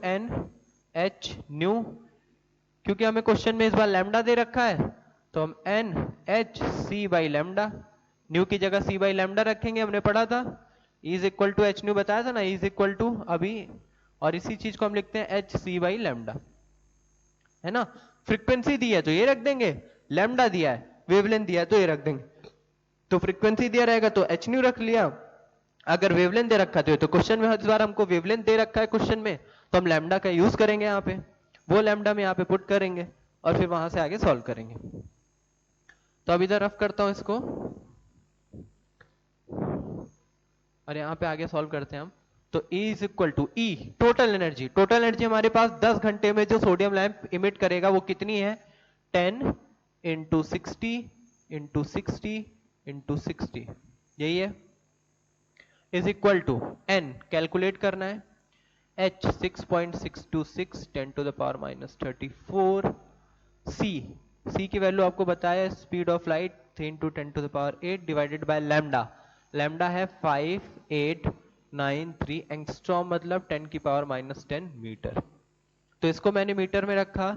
Speaker 1: N H nu. क्योंकि हमें क्वेश्चन में इस बार लैम्डा दे रखा है, तो हम N H C by lambda, nu की जगह सी बाई लैम्डा रखेंगे, हमने पढ़ा था। Is equal to H nu बताया था ना, इज इक्वल टू अभी, और इसी चीज को हम लिखते हैं एच सी बाई लैम्डा, है ना? फ्रीक्वेंसी दी है तो ये रख देंगे, लैम्डा दिया है, वेवलेंथ दिया है तो ये रख देंगे। तो फ्रीक्वेंसी दिया रहेगा तो एच न्यू रख लिया, अगर वेवलेंथ दे रखा तो क्वेश्चन में इस बार हमको वेवलेंथ दे रखा है क्वेश्चन में, तो हम लैम्डा का यूज करेंगे यहाँ पे, वो लैम्डा में यहाँ पे पुट करेंगे और फिर वहां से आगे सॉल्व करेंगे। तो अब इधर रफ करता हूं इसको और यहाँ पे आगे सॉल्व करते हैं हम। तो E is equal to E total energy. Total energy हमारे पास 10 घंटे में जो सोडियम लैंप इमिट करेगा वो कितनी है? 10 इंटू 60 इंटू 60 इंटू 60, यही है, is equal to N calculate करना है, H 6.626 10 to the power minus 34, C की वैल्यू आपको बताया speed of light 3 into 10 to the power 8 divided by lambda, lambda है 5893 एंगस्ट्रॉम, मतलब 10 की पावर माइनस 10 मीटर। तो इसको मैंने मीटर में रखा।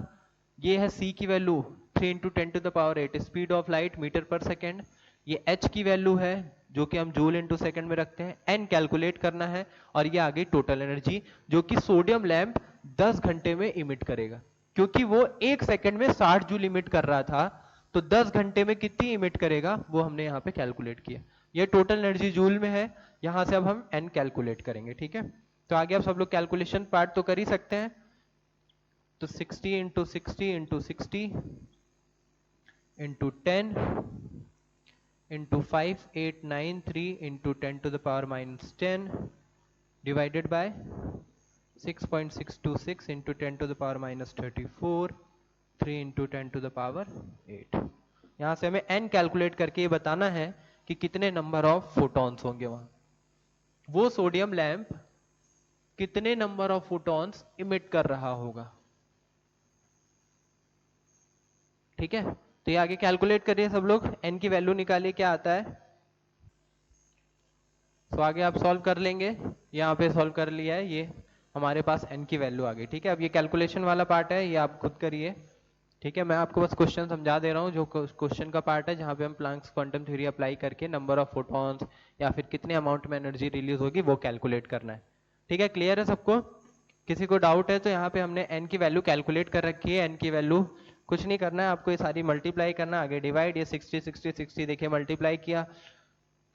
Speaker 1: ये है सी की value 3 into 10 to the power 8 speed of light metre per second. ये एच की वैल्यू है जो कि हम जूल इंटू सेकेंड में रखते हैं, एन कैलकुलेट करना है, और ये आ गई टोटल एनर्जी जो कि सोडियम लैंप 10 घंटे में इमिट करेगा। क्योंकि वो एक सेकेंड में 60 जूल इमिट कर रहा था, तो 10 घंटे में कितनी इमिट करेगा वो हमने यहाँ पे कैलकुलेट किया। ये टोटल एनर्जी जूल में है, यहां से अब हम एन कैलकुलेट करेंगे। ठीक है, तो आगे आप सब लोग कैलकुलेशन पार्ट तो कर ही सकते हैं। तो 60 into 60 into 60 into 10 into 5893 into 10 to the power minus 10 divided by 6.626 into 10 to the power minus 34, 3 into 10 to the power 8। यहां से हमें n कैलकुलेट करके ये बताना है कि कितने नंबर ऑफ फोटॉन्स होंगे वहां, वो सोडियम लैंप कितने नंबर ऑफ फोटॉन्स इमिट कर रहा होगा। ठीक है, तो ये आगे कैलकुलेट करिए सब लोग, n की वैल्यू निकालिए क्या आता है। तो आगे आप सॉल्व कर लेंगे, यहाँ पे सॉल्व कर लिया है, ये हमारे पास n की वैल्यू आ गई। ठीक है, अब ये कैलकुलेशन वाला पार्ट है, ये आप खुद करिए। ठीक है, मैं आपको बस क्वेश्चन समझा दे रहा हूँ, जो क्वेश्चन का पार्ट है जहाँ पे हम प्लैंक्स क्वांटम थ्योरी अप्लाई करके नंबर ऑफ फोटॉन्स या फिर कितने अमाउंट में एनर्जी रिलीज होगी वो कैलकुलेट करना है। ठीक है, क्लियर है सबको? किसी को डाउट है तो यहाँ पे हमने n की वैल्यू कैलकुलेट कर रखी है। n की वैल्यू कुछ नहीं करना है आपको, ये सारी मल्टीप्लाई करना, आगे डिवाइड, ये 60 60 60 देखिए मल्टीप्लाई किया,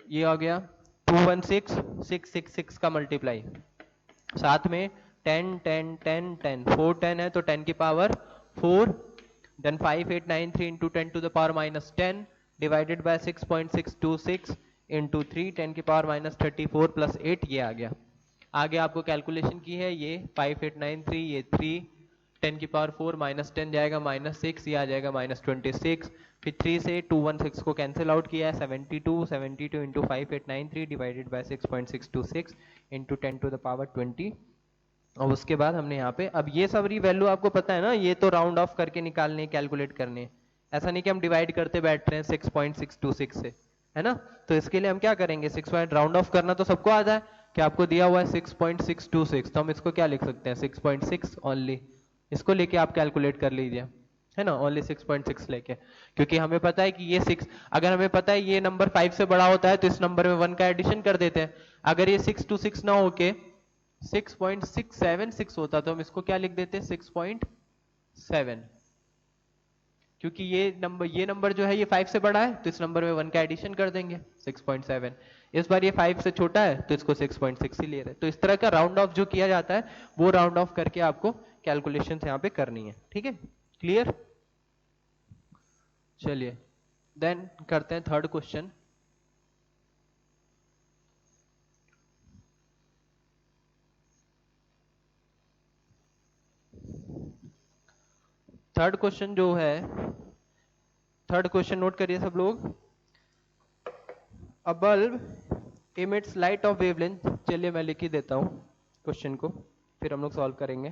Speaker 1: ये आ गया 216 का मल्टीप्लाई, साथ में 10 10 10 10 4 10 है तो 10 की power 4, then 5893 into 10 to the power minus 10 divided by 6.626 into 3 10 की पावर माइनस 34 प्लस 8, ये आ गया। आगे आपको कैलकुलेशन की है, ये 5893, ये 3 10 की पावर 4 माइनस 10 जाएगा माइनस 6, ये आ जाएगा माइनस 26, फिर 3 से 216 को कैंसिल आउट किया है, 72 into 5893 divided by 6.626 into 10 to the power 20। और उसके बाद हमने यहाँ पे, अब ये सब वैल्यू आपको पता है ना, ये तो राउंड ऑफ करके निकालने, कैलकुलेट करने, ऐसा नहीं कि हम डिवाइड करते बैठ रहे हैं 6.626 से, है ना। तो इसके लिए हम क्या करेंगे, 6 पॉइंट राउंड ऑफ करना तो सबको आता है कि आपको दिया हुआ है 6.626, तो हम इसको क्या लिख सकते हैं 6.6 ओनली, इसको लेके आप कैलकुलेट कर लीजिए, है ना, ओनली 6.6 लेके, क्योंकि हमें पता है कि ये 6, अगर हमें पता है ये नंबर 5 से बड़ा होता है तो इस नंबर में 1 का एडिशन कर देते हैं। अगर ये 6 to 6 ना होके 6.676 होता तो हम इसको क्या लिख देते, 6.7, क्योंकि ये नंबर जो है ये 5 से बड़ा है तो इस नंबर में 1 का एडिशन कर देंगे 6.7। इस बार ये 5 से छोटा है तो इसको 6.6 ही ले रहे हैं। तो इस तरह का राउंड ऑफ जो किया जाता है वो राउंड ऑफ करके आपको कैलकुलेशन यहाँ पे करनी है। ठीक है, क्लियर? चलिए देन करते हैं थर्ड क्वेश्चन। थर्ड क्वेश्चन जो है, थर्ड क्वेश्चन नोट करिए सब लोग। अ bulb emits light of wavelength, चलिए मैं लिख ही देता हूं क्वेश्चन को, फिर हम लोग सॉल्व करेंगे।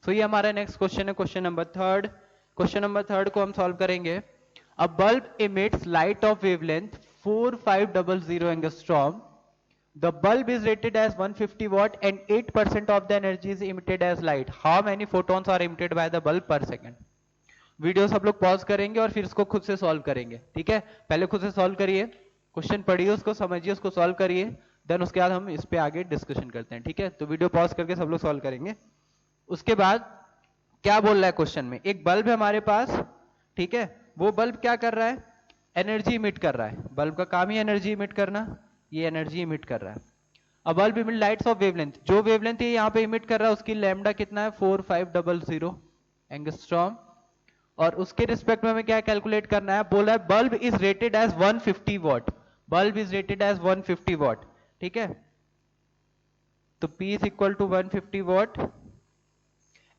Speaker 1: तो ये हमारा नेक्स्ट क्वेश्चन है, question number third. Question number third को हम सॉल्व करेंगे। अ bulb emits light of wavelength 4500 angstrom, the bulb is rated as 150 watt and 8% of the energy is emitted as light. How many photons are emitted by the bulb per second? Video सब लोग pause करेंगे और फिर इसको खुद से solve करेंगे। ठीक है, पहले खुद से सॉल्व करिए, क्वेश्चन पढ़िए, उसको समझिए, उसको सॉल्व करिए, देन उसके बाद हम इस पे आगे डिस्कशन करते हैं। ठीक है, तो वीडियो पॉज करके सब लोग सॉल्व करेंगे। उसके बाद क्या बोल रहा है क्वेश्चन में, एक बल्ब है हमारे पास, ठीक है, वो बल्ब क्या कर रहा है, एनर्जी इमिट कर रहा है। बल्ब का काम ही एनर्जी इमिट करना, ये एनर्जी इमिट कर रहा है। अब bulb emit lights off wavelength, जो वेवलेंथ ये यहाँ पे इमिट कर रहा है उसकी लैम्डा कितना है 4500 एंगस्ट्रॉम, और उसके रिस्पेक्ट में हमें क्या कैलकुलेट करना है, बोला है bulb is rated as 150 watt, bulb is rated as 150 watt. ठीक है, तो P is equal to 150 watt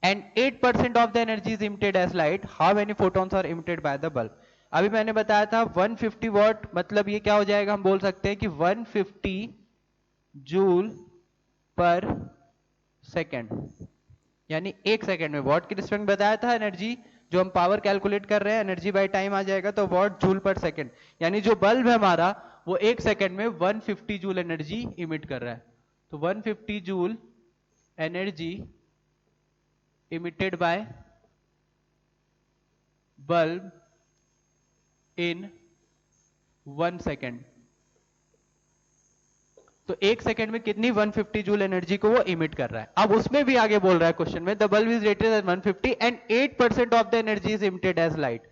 Speaker 1: and 8% of the energy is emitted as light, how many photons are emitted by the bulb. अभी मैंने बताया था 150 what मतलब ये क्या हो जाएगा, हम बोल सकते हैं कि 150 जूल पर सेकेंड, यानी एक सेकेंड में, वॉट की रिस्पेक्ट बताया था एनर्जी, जो हम पावर कैलकुलेट कर रहे हैं एनर्जी बाय टाइम आ जाएगा तो वॉट जूल पर सेकेंड, यानी जो बल्ब है हमारा वो एक सेकेंड में 150 जूल एनर्जी इमिट कर रहा है। तो 150 joule energy emitted by bulb in 1 second, तो एक सेकेंड में कितनी 150 जूल एनर्जी को वो इमिट कर रहा है। अब उसमें भी आगे बोल रहा है क्वेश्चन में, the bulb is rated as 150 and 8% of the energy is emitted as light.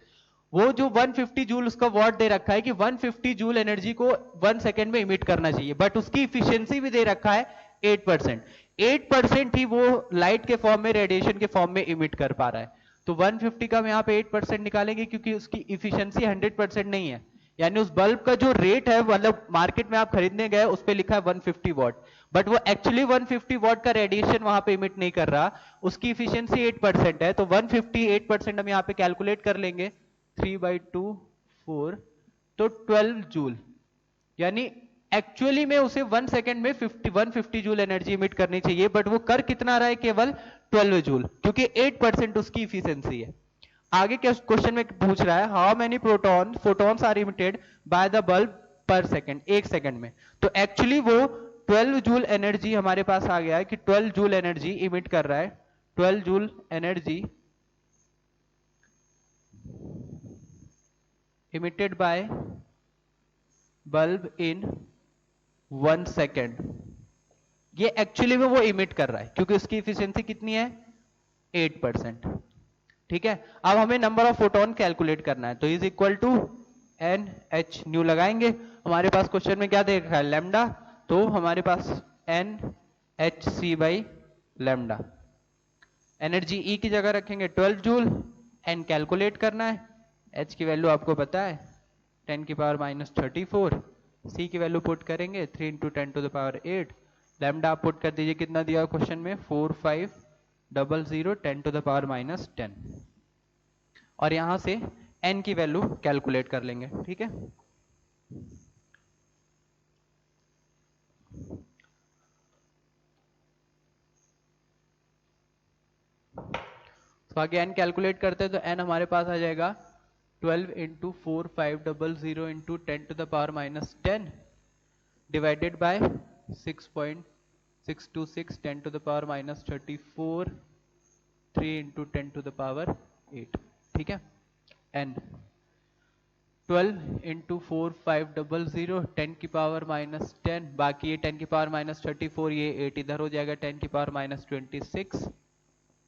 Speaker 1: वो जो 150 जूल उसका वॉट दे रखा है कि 150 जूल एनर्जी को 1 सेकेंड में इमिट करना चाहिए, बट उसकी इफिशियंसी भी दे रखा है 8%। 8% ही वो लाइट के फॉर्म में, रेडिएशन के फॉर्म में इमिट कर पा रहा है। तो 150 का हम यहाँ पे 8% निकालेंगे क्योंकि उसकी इफिशियंसी 100% नहीं है, यानी उस बल्ब का जो रेट है, मतलब मार्केट में आप खरीदने गए उस पे लिखा है 150 वॉट, बट वो एक्चुअली 150 वॉट का रेडिएशन वहां पे इमिट नहीं कर रहा, उसकी इफिशियंसी 8% है। तो 158% हम यहाँ पे कैलकुलेट कर लेंगे, 3/2 4, तो 12 जूल, यानी एक्चुअली में उसे 1 सेकेंड में 150 जूल एनर्जी इमिट करनी चाहिए, बट वो कर कितना रहा है, केवल 12 जूल, क्योंकि 8% उसकी इफिशियंसी है। आगे क्या क्वेश्चन में पूछ रहा है, how many photons are emitted by the bulb per second, एक सेकंड में। तो एक्चुअली वो 12 जूल एनर्जी हमारे पास आ गया है कि 12 जूल एनर्जी इमिट कर रहा है, 12 joule energy emitted by bulb in 1 second. ये एक्चुअली में वो इमिट कर रहा है क्योंकि उसकी इफिशियंसी कितनी है, 8%। ठीक है, अब हमें नंबर ऑफ फोटोन कैलकुलेट करना है, तो is equal to N H nu लगाएंगे। हमारे पास क्वेश्चन में क्या दे रखा है, लैम्डा, तो हमारे पास N H C by lambda. Energy E की जगह रखेंगे 12 जूल, एन कैलकुलेट करना है, एच की वैल्यू आपको पता है 10 की पावर माइनस 34, सी की वैल्यू पुट करेंगे 3 into 10 to the power 8, lambda आप पुट कर दीजिए, कितना दिया क्वेश्चन में 4500 10 टू द पावर माइनस 10, और यहां से एन की वैल्यू कैलकुलेट कर लेंगे। ठीक है, तो आगे एन कैलकुलेट करते हैं, तो एन हमारे पास आ जाएगा 12 into 4500 into 10 to the power minus 10 divided by 6.626 10 to the power minus 34 3 into 10 to the power 8। ठीक है, एन 12 इंटू 4500 10 की पावर माइनस 10, बाकी ये 10 की पावर माइनस 34, ये 8 इधर हो जाएगा, 10 की पावर माइनस 26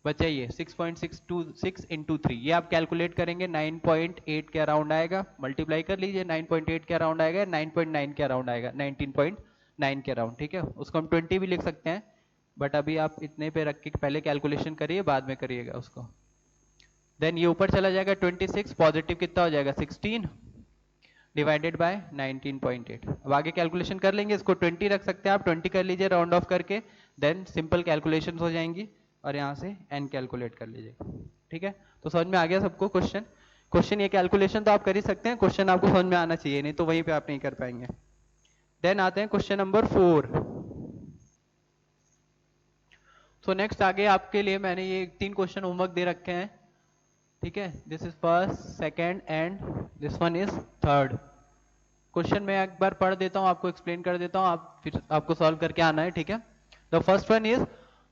Speaker 1: बचाइए 6.626 इंटू 3, ये आप कैलकुलेट करेंगे 9.8 के अराउंड आएगा, मल्टीप्लाई कर लीजिए, 9.8 के अराउंड आएगा, 9.9 के अराउंड आएगा, 19.9 के अराउंड। ठीक है, उसको हम 20 भी लिख सकते हैं, बट अभी आप इतने पे रख के पहले कैलकुलेशन करिए, बाद में करिएगा उसको। देन ये ऊपर चला जाएगा 26, पॉजिटिव कितना हो जाएगा 16 डिवाइडेड बाय 19.8। अब आगे कैलकुलेशन कर लेंगे, इसको 20 रख सकते हैं आप, 20 कर लीजिए राउंड ऑफ करके, देन सिंपल कैलकुलेशन हो जाएंगी, और यहाँ से n कैलकुलेट कर लीजिएगा। ठीक है, तो समझ में आ गया सबको क्वेश्चन ये कैलकुलेशन तो आप कर ही सकते हैं, क्वेश्चन आपको समझ में आना चाहिए, नहीं तो वहीं पे आप नहीं कर पाएंगे। देन आते हैं क्वेश्चन नंबर 4। सो नेक्स्ट आगे आपके लिए मैंने ये 3 क्वेश्चन होमवर्क दे रखे हैं। ठीक है, this is first, second and this one is third. Question मैं एक बार पढ़ देता हूँ, आपको एक्सप्लेन कर देता हूँ, आप फिर आपको सॉल्व करके आना है। ठीक है, the first one is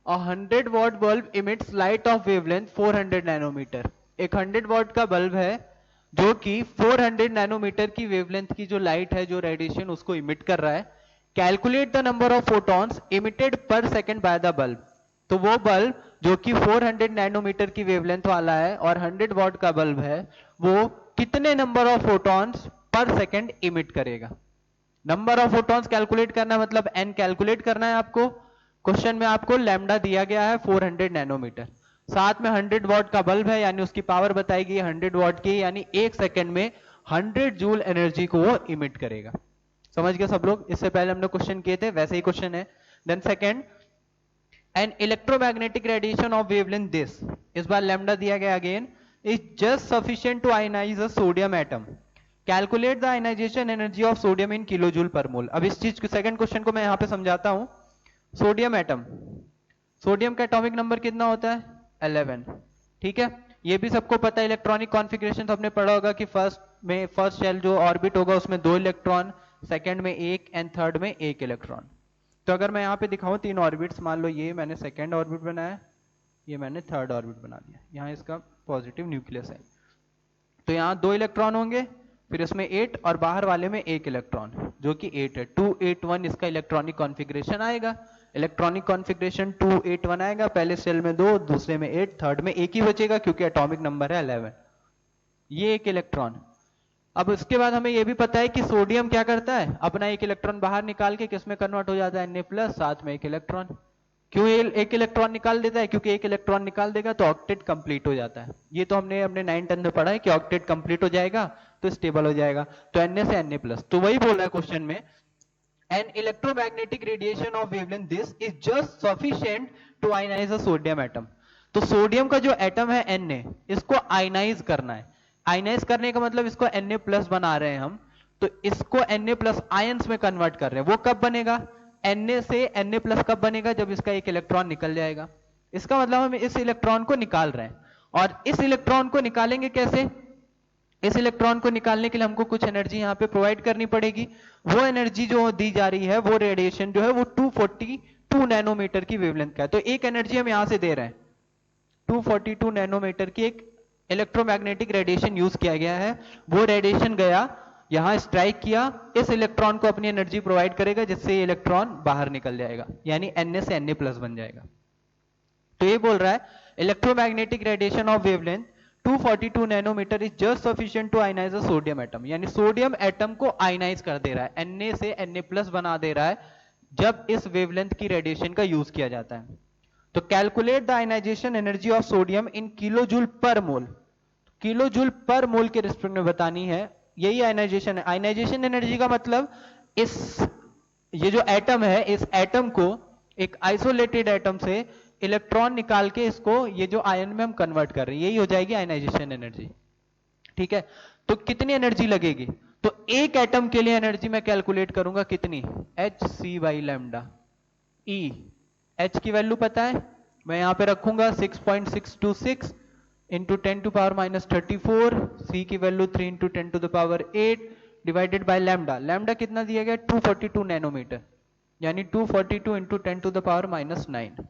Speaker 1: A 100 watt bulb emits light of wavelength 400 nanometre. एक 100 watt का बल्ब है जो कि 400 नैनोमीटर की वेवलेंथ की जो लाइट है, जो रेडिएशन, उसको इमिट कर रहा है। Calculate the number of photons emitted पर सेकंड बाय द बल्ब। तो वो बल्ब जो कि 400 नैनोमीटर की वेवलेंथ वाला है और 100 वॉट का बल्ब है, वो कितने number of photons per second emit करेगा। नंबर ऑफ फोटॉन्स कैलकुलेट करना है, मतलब एन कैलकुलेट करना है आपको। क्वेश्चन में आपको लैम्डा दिया गया है 400 नैनोमीटर, साथ में 100 वॉट का बल्ब है, यानी उसकी पावर बताएगी 100 वॉट की, यानी एक सेकंड में 100 जूल एनर्जी को वो इमिट करेगा। समझ गए सब लोग, इससे पहले हमने क्वेश्चन किए थे वैसे ही क्वेश्चन है। Then second, an electromagnetic radiation of wavelength this, इस बार लैम्डा दिया गया again, is just sufficient to ionise a sodium atom. Calculate the ionisation energy of sodium in kilo joule per mole. अब इस चीज सेकंड क्वेश्चन को मैं यहां पे समझाता हूं। सोडियम एटम, सोडियम का एटॉमिक नंबर कितना होता है 11। ठीक है, ये भी सबको पता है, इलेक्ट्रॉनिक कॉन्फ़िगरेशन तो आपने पढ़ा होगा कि फर्स्ट शेल जो ऑर्बिट होगा उसमें 2 इलेक्ट्रॉन, सेकंड में 1 एंड थर्ड में 1 इलेक्ट्रॉन। तो अगर मैं यहाँ पे दिखाऊं 3 ऑर्बिट्स, मान लो ये मैंने सेकंड ऑर्बिट बनाया, ये मैंने थर्ड ऑर्बिट बना दिया, यहाँ इसका पॉजिटिव न्यूक्लियस है, तो यहाँ 2 इलेक्ट्रॉन होंगे, फिर इसमें 8 और बाहर वाले में 1 इलेक्ट्रॉन जो कि 8 है, 281 इसका इलेक्ट्रॉनिक कॉन्फ़िगरेशन आएगा। इलेक्ट्रॉनिक कॉन्फ़िगरेशन 281 आएगा, पहले सेल में 2, दूसरे में 8, थर्ड में 1 ही बचेगा क्योंकि एटॉमिक नंबर है 11। ये 1 इलेक्ट्रॉन। अब उसके बाद हमें यह भी पता है कि सोडियम क्या करता है, अपना 1 इलेक्ट्रॉन बाहर निकाल के किसमें कन्वर्ट हो जाता है, Na+, साथ में 1 इलेक्ट्रॉन। क्यों 1 इलेक्ट्रॉन निकाल देता है, क्योंकि 1 इलेक्ट्रॉन निकाल देगा तो ऑक्टेट कंप्लीट हो जाता है। ये तो हमने अपने 9th में पढ़ा है कि ऑक्टेट कंप्लीट हो जाएगा तो स्टेबल हो जाएगा, तो Na से Na+। तो वही बोल रहा है क्वेश्चन में, an electromagnetic radiation of wavelength this is just sufficient to ionise a sodium atom. तो सोडियम का जो एटम है Na, इसको आयनाइज करना है। आयनाइज करने का मतलब इसको Na+ बना रहे हैं हम, तो इसको Na+ आयंस में कन्वर्ट कर रहे हैं। वो कब बनेगा, Na से Na+ कब बनेगा, जब इसका 1 इलेक्ट्रॉन निकल जाएगा। इसका मतलब हम इस इलेक्ट्रॉन को निकाल रहे हैं, और इस इलेक्ट्रॉन को निकालेंगे कैसे, इस इलेक्ट्रॉन को निकालने के लिए हमको कुछ एनर्जी यहाँ पे प्रोवाइड करनी पड़ेगी। वो एनर्जी जो दी जा रही है, वो रेडिएशन जो है वो 242 नैनोमीटर की वेवलेंथ का है। तो एक एनर्जी हम यहाँ से दे रहे हैं, 242 नैनोमीटर की एक इलेक्ट्रोमैग्नेटिक रेडिएशन यूज किया गया है। वो रेडिएशन गया यहां, स्ट्राइक किया, इस इलेक्ट्रॉन को अपनी एनर्जी प्रोवाइड करेगा, जिससे ये इलेक्ट्रॉन बाहर निकल जाएगा, यानी Na से Na प्लस बन जाएगा। तो ये बोल रहा है electromagnetic radiation of wavelength 242 nanometre is just sufficient to ionise a sodium atom, यानी सोडियम एटम को आयनाइज कर दे रहा है, Na से Na प्लस बना दे रहा है जब इस वेवलेंथ की रेडिएशन का यूज किया जाता है। तो calculate the ionisation energy of sodium in kilo joule per mole, kilo joule per मोल के रिस्पेक्ट में बतानी है, यही आयनाइजेशन है। आयनाइजेशन एनर्जी का मतलब इस ये जो एटम है, इस एटम को एक आइसोलेटेड एटम से इलेक्ट्रॉन निकाल के इसको ये जो आयन में हम कन्वर्ट कर रहे हैं, यही हो जाएगी आयनाइजेशन एनर्जी। ठीक है, तो कितनी एनर्जी लगेगी? तो एक एटम के लिए एनर्जी मैं कैलकुलेट करूंगा कितनी, hc/λ। E H की वैल्यू पता है, मैं यहां पे रखूंगा 6.626 into 10 to power minus 34, C की value 3 into 10 to the power 8 divided by lambda. Lambda कितना दिया गया? 242 नैनोमीटर, यानी 242 into 10 to the power minus 9।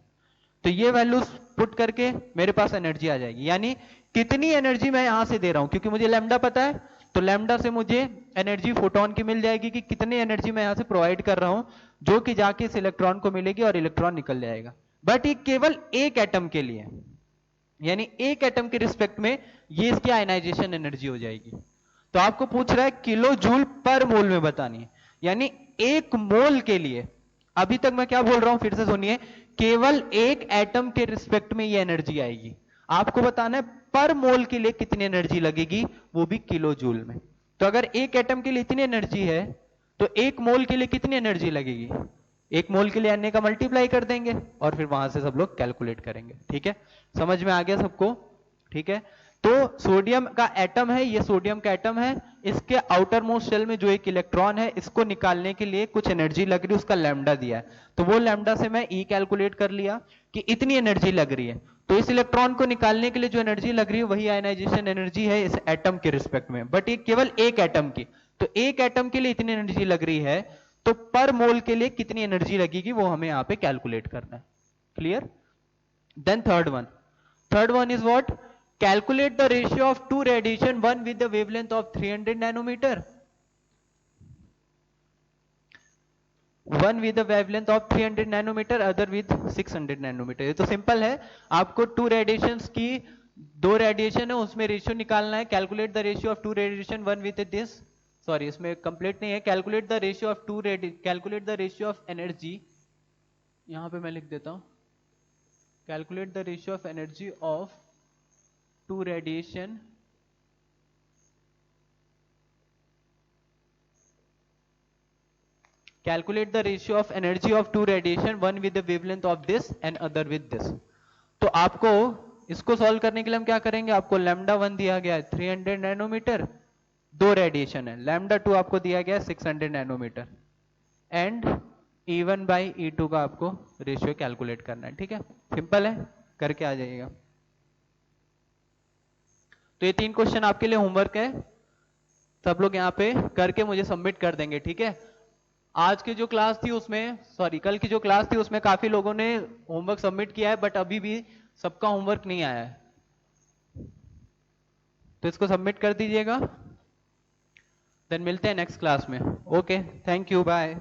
Speaker 1: तो ये वैल्यूज पुट करके मेरे पास एनर्जी आ जाएगी, यानी कितनी एनर्जी मैं यहां से दे रहा हूं, क्योंकि मुझे लैम्डा पता है, तो लैम्डा से मुझे एनर्जी फोटोन की मिल जाएगी कि कितनी एनर्जी मैं यहां से प्रोवाइड कर रहा हूं, जो कि जाके इस इलेक्ट्रॉन को मिलेगी और इलेक्ट्रॉन निकल जाएगा। बट ये केवल एक एटम के लिए, यानी एक एटम के रिस्पेक्ट में ये इसकी आयनाइजेशन एनर्जी हो जाएगी। तो आपको पूछ रहा है किलो जूल पर मोल में बतानी है, यानी एक मोल के लिए। अभी तक मैं क्या बोल रहा हूं, फिर से सुनिए, केवल एक एटम के रिस्पेक्ट में ये एनर्जी आएगी। आपको बताना है पर मोल के लिए कितनी एनर्जी लगेगी, वो भी किलो जूल में। तो अगर एक एटम के लिए इतनी एनर्जी है, तो एक मोल के लिए कितनी एनर्जी लगेगी? एक मोल के लिए Na का मल्टीप्लाई कर देंगे और फिर वहां से सब लोग कैलकुलेट करेंगे। ठीक है, समझ में आ गया सबको? ठीक है, तो सोडियम का एटम है, ये सोडियम का एटम है, इसके आउटर मोस्ट शेल में जो एक इलेक्ट्रॉन है, इसको निकालने के लिए कुछ एनर्जी लग रही है, उसका लैम्डा दिया है। तो वो लैम्डा से मैं E कैलकुलेट कर लिया कि इतनी एनर्जी लग रही है। तो इस इलेक्ट्रॉन को निकालने के लिए जो एनर्जी लग रही है, वही आयनाइजेशन एनर्जी है इस एटम के रिस्पेक्ट में, बट ये केवल एक एटम की। तो एक एटम के लिए इतनी एनर्जी लग रही है, तो पर मोल के लिए कितनी एनर्जी लगेगी वो हमें यहां पे कैलकुलेट करना है। Clear? Then third one is what? Calculate the ratio of two radiation, one with the wavelength of 300 nanometre, one with the wavelength of 300 nanometre, other with 600 nanometre. ये तो सिंपल है, आपको टू रेडिएशंस की, दो radiation है उसमें ratio निकालना है। Calculate the ratio of two radiation, one with this, sorry इसमें कंप्लीट नहीं है। Calculate the ratio of two calculate the ratio of energy, यहां पे मैं लिख देता हूं, calculate the ratio of energy of two radiation calculate the ratio of energy of two radiation, one with the wavelength of this and other with this। तो आपको इसको solve करने के लिए हम क्या करेंगे, आपको लैम्डा 1 दिया गया है 300 नैनोमीटर, दो रेडिएशन है, लैम्डा 2 आपको दिया गया है 600 nanometre, and E1 by E2 का आपको रेशियो कैलकुलेट करना है। ठीक है, सिंपल है, करके आ जाइएगा। तो ये 3 क्वेश्चन आपके लिए होमवर्क है, सब लोग यहाँ पे करके मुझे सबमिट कर देंगे। ठीक है, आज की जो क्लास थी उसमें, सॉरी कल की जो क्लास थी उसमें काफी लोगों ने होमवर्क सबमिट किया है, बट अभी भी सबका होमवर्क नहीं आया है, तो इसको सबमिट कर दीजिएगा। देन मिलते हैं नेक्स्ट क्लास में। Okay, thank you, bye.